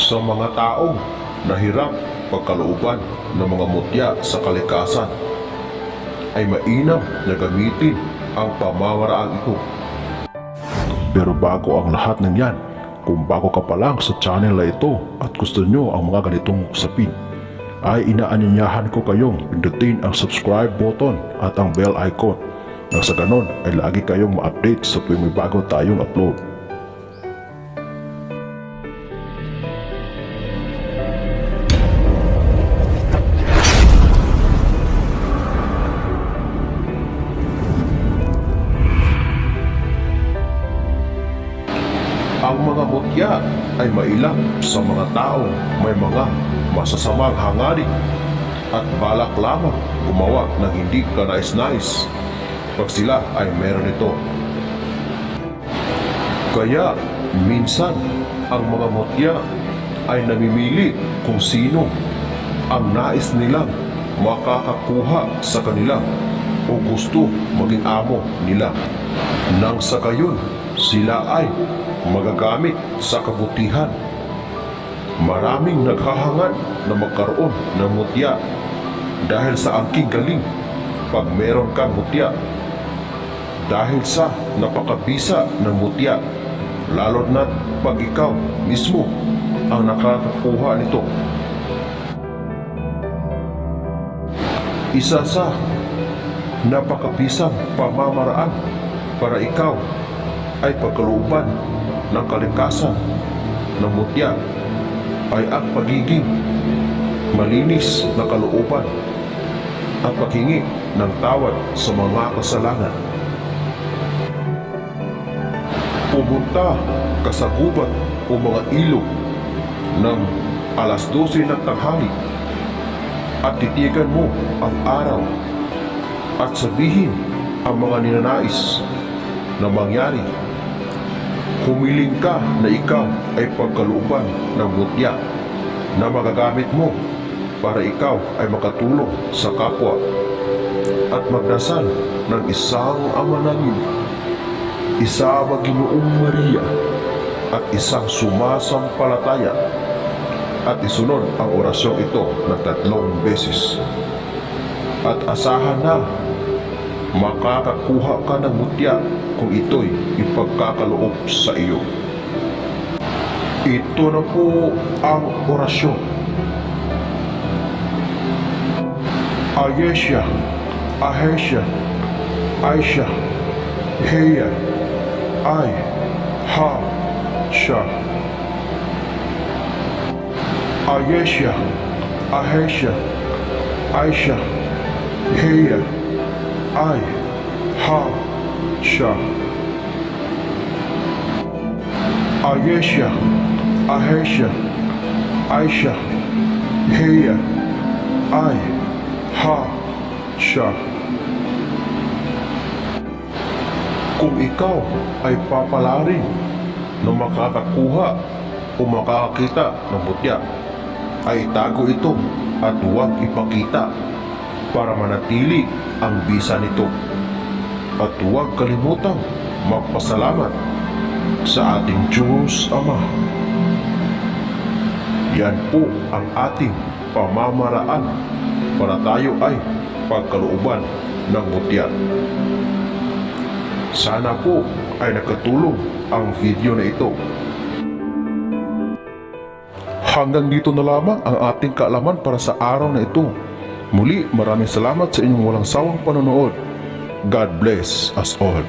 sa mga taong nahirap pagkalooban ng mga mutya sa kalikasan, ay mainam na gamitin ang pamamaraang ito. Pero bago ang lahat ng yan, kung bago ka pa lang sa channel na ito at gusto nyo ang mga ganitong usapin, ay inaanyayahan ko kayong pindutin ang subscribe button at ang bell icon nang sa ganon ay lagi kayong ma-update sa tuwing may bago tayong upload. Ang mga mutya ay mailang sa mga taong may mga masasamang hangarin at balak lamang gumawa ng hindi kanais-nais pag sila ay meron ito. Kaya minsan ang mga mutya ay namimili kung sino ang nais nilang makakakuha sa kanila o gusto maging amo nila, nang sa gayon sila ay magagamit sa kabutihan. Maraming naghahangad na magkaroon ng mutya dahil sa angking galing pag meron kang mutya, dahil sa napakabisa ng mutya, lalo na pag ikaw mismo ang nakakakuha nito. Isa sa napakabisang pamamaraan para ikaw ay pagkalooban ng kalikasan ng mutya ay ang pagiging malinis na kalooban at paghingi ng tawad sa mga kasalanan. Pumunta ka sa gubat o mga ilog ng alas 12 ng tanghali at titigan mo ang araw at sabihin ang mga ninanais na mangyari. Humiling ka na ikaw ay pagkalooban ng mutya na magagamit mo para ikaw ay makatulong sa kapwa at magdasal ng isang Ama namin, isa Ginoong Maria at isang sumasampalataya, at isunod ang orasyong ito ng 3 beses at asahan na makakakuha ka ng mutya kung ito'y ipagkakaloob sa iyo. Ito na po ang orasyon. Ayesha, Ahesha, Aisha, Heya, Ay, Ha, Sha. Ayesha, Ahesha, Aisha, Heya, Ay, Ha, Sha. Ayesha, Ahesha, Aisha, Heya, Ay, Ha, Sha. Kung ikaw ay papalarin na makakakuha o makakakita ng mutya, ay itago ito at huwag ipakita para manatili ang bisa nito. At huwag kalimutang magpasalamat sa ating Diyos Ama. Yan po ang ating pamamaraan para tayo ay pagkalooban ng mutya. Sana po ay nakatulong ang video na ito. Hanggang dito na lamang ang ating kaalaman para sa araw na ito. Muli, maraming salamat sa inyong walang sawang panonood. God bless us all.